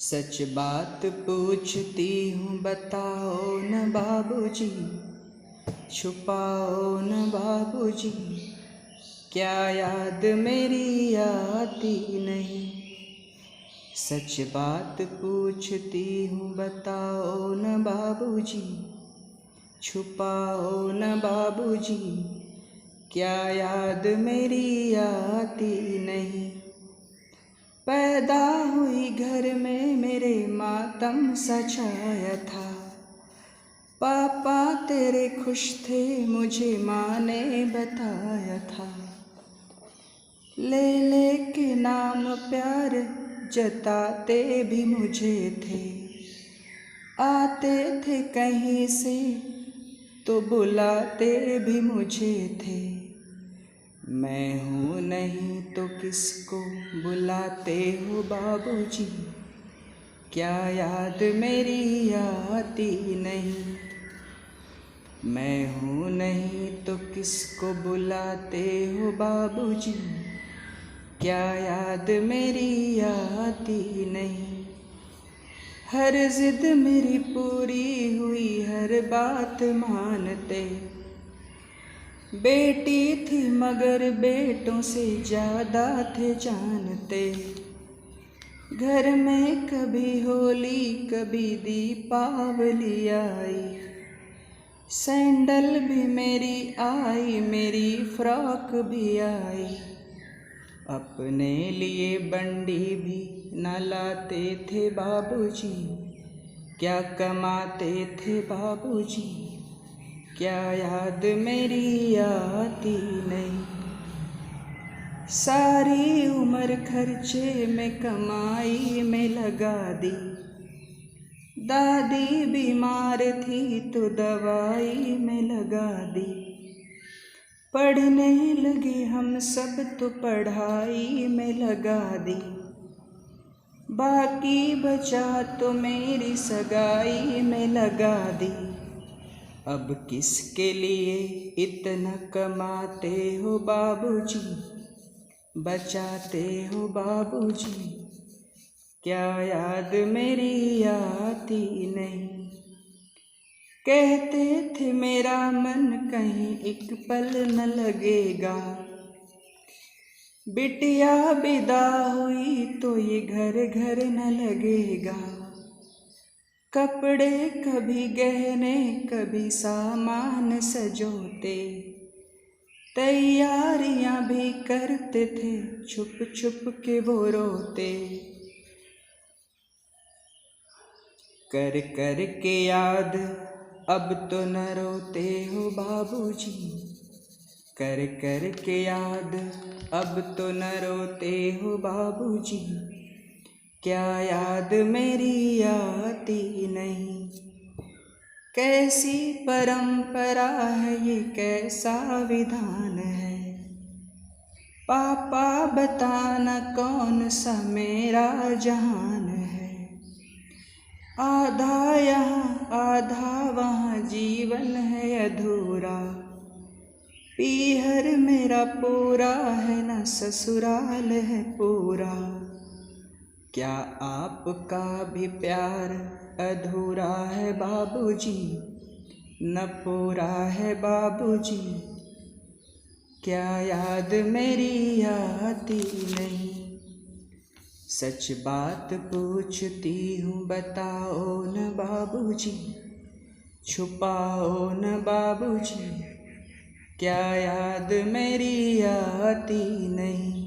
सच बात पूछती हूँ बताओ न बाबूजी, छुपाओ न बाबूजी, क्या याद मेरी आती नहीं। सच बात पूछती हूँ बताओ न बाबूजी, छुपाओ न बाबूजी, क्या याद मेरी आती नहीं। पैदा हुई घर में मेरे मातम सा छाया था, पापा तेरे खुश थे मुझे माँ ने बताया था। ले के नाम प्यार जताते भी मुझे थे, आते थे कहीं से तो बुलाते भी मुझे थे। मैं हूँ नहीं तो किसको बुलाते हो बाबूजी, क्या याद मेरी आती नहीं। मैं हूँ नहीं तो किसको बुलाते हो बाबूजी, क्या याद मेरी आती नहीं। हर जिद मेरी पूरी हुई, हर बात मानते, बेटी थी मगर बेटों से ज़्यादा थे जानते। घर में कभी होली कभी दीपावली आई, सैंडल भी मेरी आई मेरी फ्रॉक भी आई। अपने लिए बंडी भी न लाते थे बाबूजी, क्या कमाते थे बाबूजी, क्या याद मेरी आती नहीं। सारी उम्र खर्चे में कमाई में लगा दी, दादी बीमार थी तो दवाई में लगा दी। पढ़ने लगे हम सब तो पढ़ाई में लगा दी, बाकी बचा तो मेरी सगाई में लगा दी। अब किसके लिए इतना कमाते हो बाबूजी, बचाते हो बाबूजी, क्या याद मेरी आती नहीं। कहते थे मेरा मन कहीं एक पल न लगेगा, बिटिया विदा हुई तो ये घर घर न लगेगा। कपड़े कभी गहने कभी सामान सजोते, तैयारियां भी करते थे छुप छुप के वो रोते। कर कर के याद अब तो न रोते हो बाबूजी, कर कर के याद अब तो न रोते हो बाबूजी, क्या याद मेरी आती नहीं। कैसी परंपरा है ये कैसा विधान है, पापा बताना कौन सा मेरा जहान है। आधा यहाँ आधा वहाँ जीवन है अधूरा, पीहर मेरा पूरा है न ससुराल है पूरा। क्या आपका भी प्यार अधूरा है बाबूजी, न पूरा है बाबूजी, क्या याद मेरी आती नहीं। सच बात पूछती हूँ बताओ न बाबूजी, छुपाओ न बाबूजी, क्या याद मेरी आती नहीं।